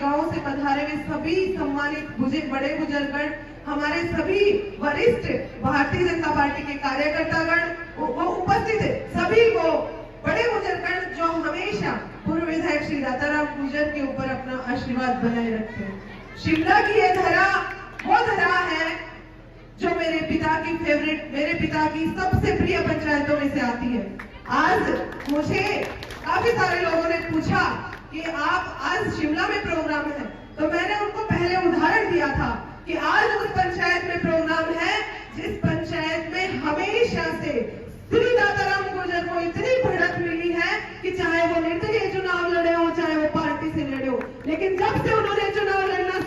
गांव से पधारे हुए सभी सम्मानित बड़े बुजुर्गगण, हमारे सभी वरिष्ठ भारतीय जनता पार्टी के कार्यकर्तागण वो उपस्थित है, सभी वो बड़े बुजुर्गगण जो हमेशा पूर्व विधायक श्री दाताराम गुर्जर के ऊपर अपना आशीर्वाद बनाए रखते हैं। शिमला की यह धरा वो धरा है जो मेरे पिता की फेवरेट, मेरे पिता की सबसे प्रिय पंचायतों में से आती है। आज मुझे काफी सारे लोगों ने पूछा कि आप आज शिमला में प्रोग्राम है, तो मैंने उनको पहले उदाहरण दिया था कि आज उस पंचायत में प्रोग्राम है जिस पंचायत में हमेशा से श्री दाताराम गुर्जर को इतनी बढ़त मिली है कि चाहे वो निर्दलीय चुनाव लड़े हो, चाहे वो पार्टी से लड़े हो, लेकिन जब से उन्होंने चुनाव लड़ना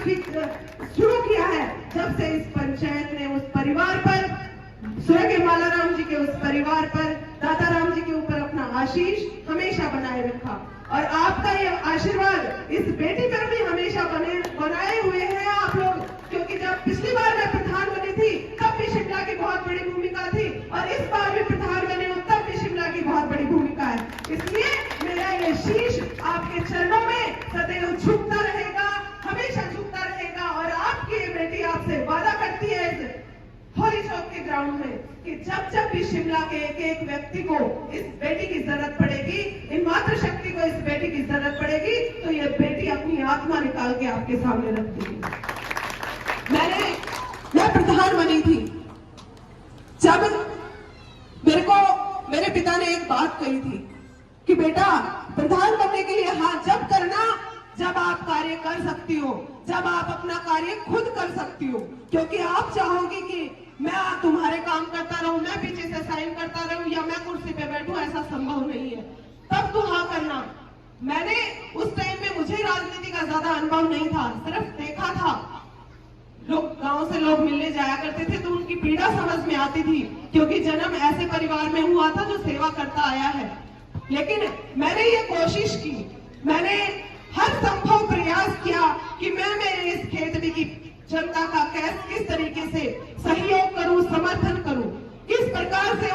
शुरू किया है, जब से इस पंचायत ने उस परिवार पर, स्वर्गीय मालाराम जी के उस परिवार पर, दाताराम जी के ऊपर अपना आशीष हमेशा बनाए रखा। और आपका ये आशीर्वाद इस बेटी पर भी हमेशा बनाए हुए हैं आप लोग, क्योंकि जब पिछली बार मैं प्रधान बनी थी तब भी शिमला की बहुत बड़ी भूमिका थी, और इस बार भी प्रधान बने हूं तब भी शिमला की बहुत बड़ी भूमिका है। इसलिए मेरा ये शीश आपके चरणों में सदैव झुकता रहेगा, हमेशा झुकता रहेगा। और आपकी ये बेटी आपसे वादा करती है होली चौक के ग्राउंड में कि जब जब भी शिमला के एक एक व्यक्ति को इस बेटी की जरूरत पड़ेगी, इन मातृशक्ति को इस बेटी की जरूरत पड़ेगी, तो ये बेटी अपनी आत्मा निकाल के आपके सामने रख देगी। मैं प्रधान बनी थी, जब मेरे पिता ने एक बात कही थी कि बेटा प्रधान बनने के लिए हाथ जब करना जब आप कार्य कर सकती हो, जब आप अपना कार्य खुद कर सकती हो, क्योंकि आप चाहोगी कि मैं तुम्हारे काम करता रहूं, मैं पीछे से साइन करता रहूं या मैं कुर्सी पे बैठूं, ऐसा संभव नहीं है। तब तो हाँ करना। मैंने उस टाइम में, मुझे राजनीति का ज्यादा अनुभव नहीं था, सिर्फ देखा था, लोग गांव से लोग मिलने जाया करते थे तो उनकी पीड़ा समझ में आती थी, क्योंकि जन्म ऐसे परिवार में हुआ था जो सेवा करता आया है। लेकिन मैंने ये कोशिश की, मैंने हर संभव प्रयास किया कि मैं मेरे इस खेतड़ी की जनता का किस तरीके से सहयोग करूं, समर्थन करूं, किस प्रकार से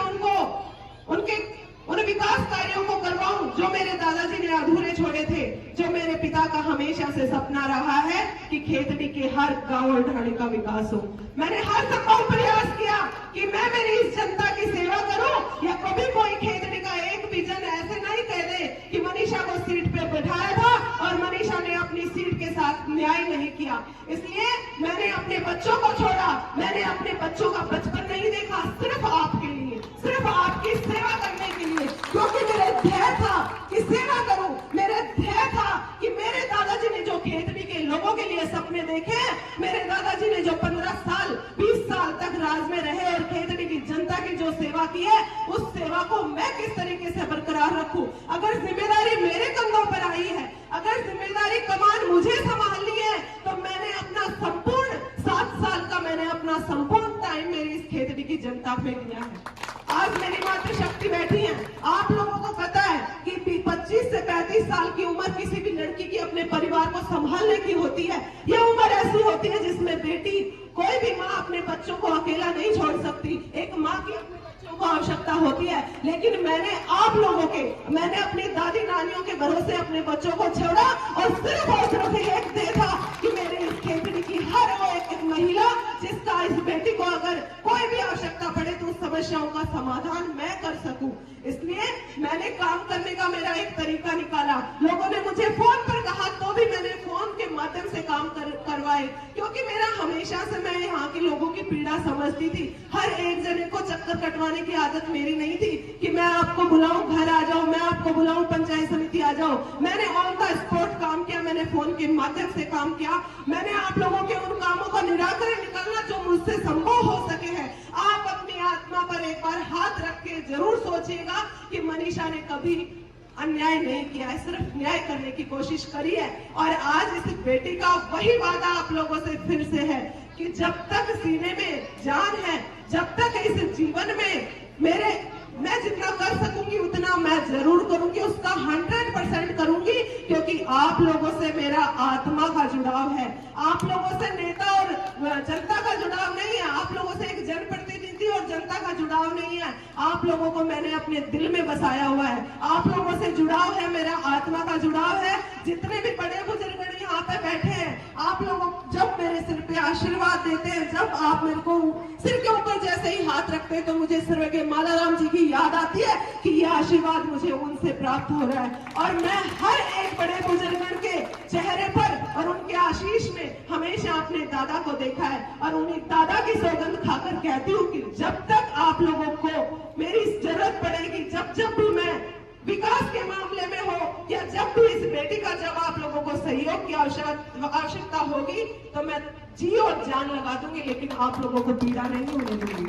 उन विकास कार्यों को करवाऊं जो मेरे दादाजी ने अधूरे छोड़े थे, जो मेरे पिता का हमेशा से सपना रहा है कि खेतड़ी के हर गांव और ढाणी का विकास हो। मैंने हर संभव प्रयास किया कि मैं मेरी इस जनता की सेवा करूं, या कभी कोई खेतड़ी का एक भी जन ऐसे नहीं कह दे कि मनीषा को सीट पे बैठाया था और मनीषा ने अपनी सीट के साथ न्याय नहीं किया। इसलिए मैंने अपने बच्चों को छोड़ा, मैंने अपने बच्चों का बचपन नहीं देखा, सिर्फ आपके लिए, सिर्फ आपकी सेवा करने के लिए, क्योंकि मेरे ध्येय था कि सेवा करूं, मेरे ध्येय था कि मेरे दादाजी ने जो खेतड़ी के लोगों के लिए सपने देखे, मेरे दादाजी ने जो 15 साल 20 साल तक राज में रहे और खेतड़ी की जनता की जो सेवा की है, उस सेवा को मैं किस तरीके से बरकरार रखूं। अगर जिम्मेदारी मेरे कंधों पर आई है, अगर जिम्मेदारी कमान मुझे संभालनी है, तो मैंने अपना संपूर्ण 7 साल का मैंने अपना संपूर्ण टाइम मेरी इस खेतड़ी की जनता पे दिया है। आज मेरी मातृशक्ति बैठी है, आप लोगों को पता है कि 25 से 35 साल की उम्र किसी भी लड़की की अपने परिवार को संभालने की होती है। यह उम्र ऐसी होती है जिसमें बेटी, कोई भी माँ अपने बच्चों को अकेला नहीं छोड़ सकती, एक माँ की अपने बच्चों को आवश्यकता होती है। लेकिन मैंने आप लोगों के, मैंने अपनी दादी नानियों के भरोसे अपने बच्चों को छोड़ा और सिर्फ एक देखा कि मेरे इस खेतड़ी की हर वो एक महिला जिसका इस बेटी को अगर कोई भी आवश्यकता पड़े तो उस समस्याओं का समाधान मैं कर सकूं। इसलिए मैंने काम करने का मेरा एक तरीका निकाला। लोगों ने मुझे फोन पर कहा तो भी मैंने फोन के माध्यम से काम करवाए, क्योंकि मेरा हमेशा से, मैं यहाँ के लोगों की पीड़ा समझती थी। हर एक जने को चक्कर कटवाने की आदत मेरी नहीं थी कि मैं आपको बुलाऊं घर आ जाओ, मैं आपको बुलाऊं पंचायत समिति आ जाओ। मैंने ऑन द स्पॉट काम किया, मैंने फोन के माध्यम से काम किया। मैंने आप लोगों के उन कामों का निराकरण निकालना जो मुझसे संभव हो सके है। आप अपनी आत्मा पर एक बार हाथ रख के जरूर सोचिएगा कि मनीषा ने कभी अन्याय नहीं किया है, सिर्फ न्याय करने की कोशिश करी है। और आज इस बेटी का वही वादा आप लोगों से फिर से है कि जब तक सीने में जान है, जब तक इस जीवन में मैं जितना कर सकूंगी उतना मैं जरूर करूंगी, उसका 100% करूंगी, क्योंकि आप लोगों से मेरा आत्मा का जुड़ाव है। आप लोगों से नेता और जनता का जुड़ाव नहीं है, आप लोगों से एक जनप्रतिनिधि और जनता का जुड़ाव नहीं है। आप लोगों को मैंने अपने दिल में बसाया हुआ है, आप लोगों से जुड़ाव है, मेरा आत्मा का जुड़ाव है। जितने भी बड़े बुजुर्ग यहाँ पे आप लोगों जब मेरे सिर पे आशीर्वाद देते हैं, जब आप मेरे को सिर के ऊपर जैसे ही हाथ रखते हैं, तो मुझे स्वर्गीय मालाराम जी की याद आती है कि ये आशीर्वाद मुझे उनसे प्राप्त हो रहा है। और मैं हर एक बड़े बुजुर्ग के चेहरे पर और उनके आशीष में हमेशा अपने दादा को देखा है, और उन्हें दादा की सौगंध खाकर कहती हूँ कि जब तक आप लोगों को मेरी जरूरत पड़ेगी, जब भी मैं विकास के मामले में हो, या जब भी इस बेटी का जब आप लोगों को सहयोग की आवश्यकता होगी, तो मैं जी और जान लगा दूंगी, लेकिन आप लोगों को पीड़ा नहीं होने दूंगी।